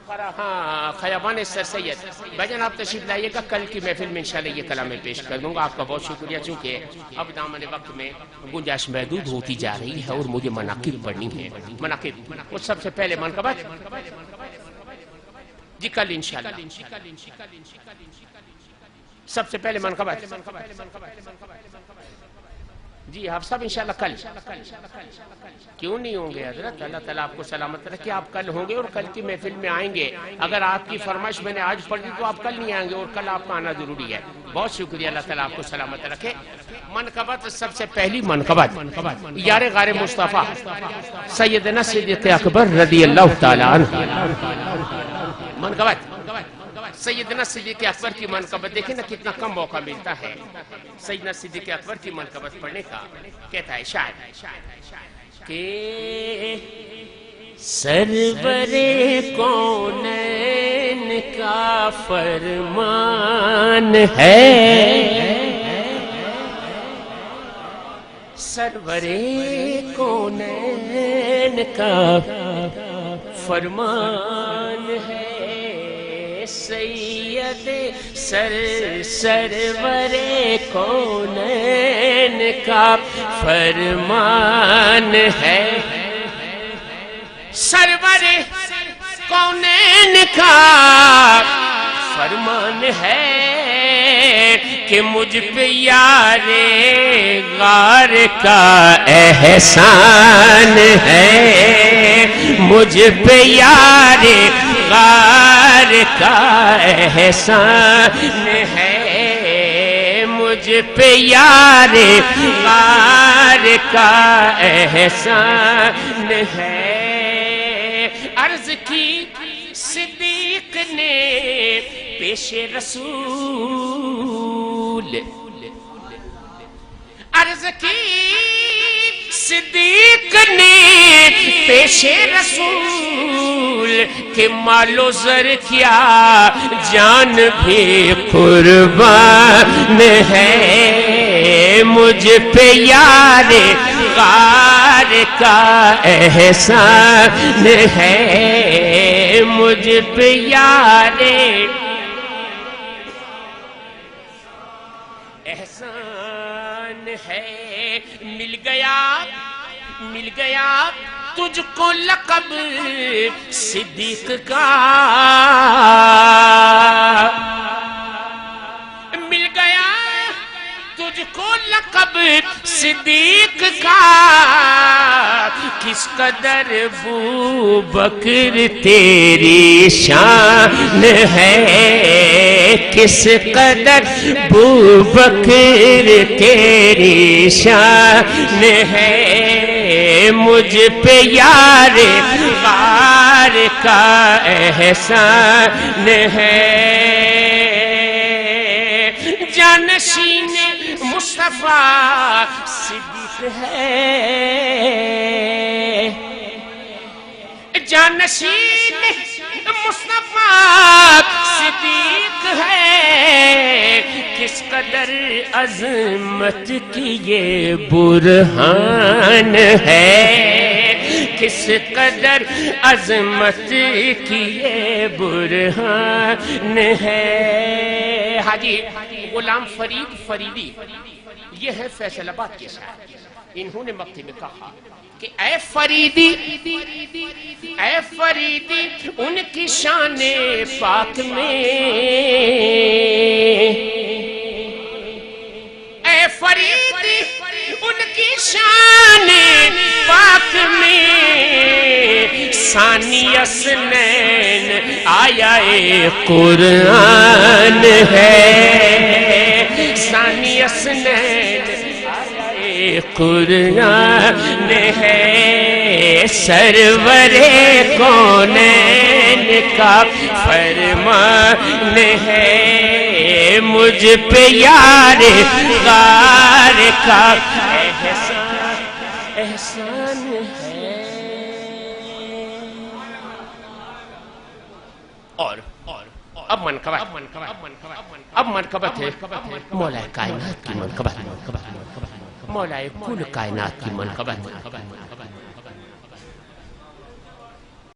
ہاں خیابان سر سید بھجن آپ تشریف لائیے گا، کل کی محفل میں انشاءاللہ یہ کلام میں پیش کر دوں گا. آپ کا بہت شکریہ، چونکہ اب دامن وقت میں گنجائش محدود ہوتی جا رہی ہے اور مجھے مناقب پڑھنی ہے. مناقب وہ سب سے پہلے منقبت جی کل انشاءاللہ سب سے پہلے منقبت جی آپ سب انشاءاللہ کل کیوں نہیں ہوں گے حضرت؟ اللہ تعالیٰ آپ کو سلامت رکھے. آپ کل ہوں گے اور کل کی محفل میں آئیں گے. اگر آپ کی فرمائش میں نے آج پڑھ دی تو آپ کل نہیں آئیں گے اور کل آپ کا آنا ضروری ہے. بہت شکریہ، اللہ تعالیٰ آپ کو سلامت رکھے. منقبت سب سے پہلی منقبت یار غار مصطفیٰ سیدنا صدیق اکبر رضی اللہ تعالیٰ عنہ. منقبت سیدنا صدیق اکبر کی منقبت دیکھیں نا کتنا کم موقع ملتا ہے سیدنا صدیق اکبر کی منقبت پڑھنے کا. کہتا ہے شاعر کہ سرور کونین کا فرمان ہے، سرور کونین کا فرمان ہے، سید سرور کونین کا فرمان ہے، سرور کونین کا فرمان ہے کہ مجھ پہ یار غار کا احسان ہے، مجھ پہ یار غار کا احسان ہے، مجھ پہ یار غار کا احسان ہے. عرض کی صدیق نے پیش رسول، عرض کی صدیق نے پیش رسول کہ مال و زر کیا جان بھی قربان ہے، مجھ پہ یار غار کا احسان ہے، مجھ پہ یار احسان ہے. مل گیا تجھ کو لقب صدیق کا، مل گیا تجھ کو لقب صدیق کا، کس قدر ابو بکر تیری شان ہے، کس قدر ابو بکر تیری شان ہے، مجھ پہ یار غار کا احسان ہے. جانشین مصطفیٰ صدیق ہے، جانشین مصطفیٰ صدیق ہے، کس قدر عظمت کی یہ برہان ہے، کس قدر عظمت کی یہ برہان ہے. حاجی غلام فرید فریدی یہ ہے فیصل آباد کے شاعر، انہوں نے مکتب میں کہا کہ اے فریدی ان کی شان پاک میں، اے فریدی ان کی شان پاک میں، ثانی اسنین آیا قرآن ہے، ثانی اسنین قرآن ہے، سرور کونین کا فرمان ہے، مجھ پہ یار غار کا احسان ہے. اور اب منقبت ہے مولا کائنات کی منقبت، مولا کل کائنات کی منقبت.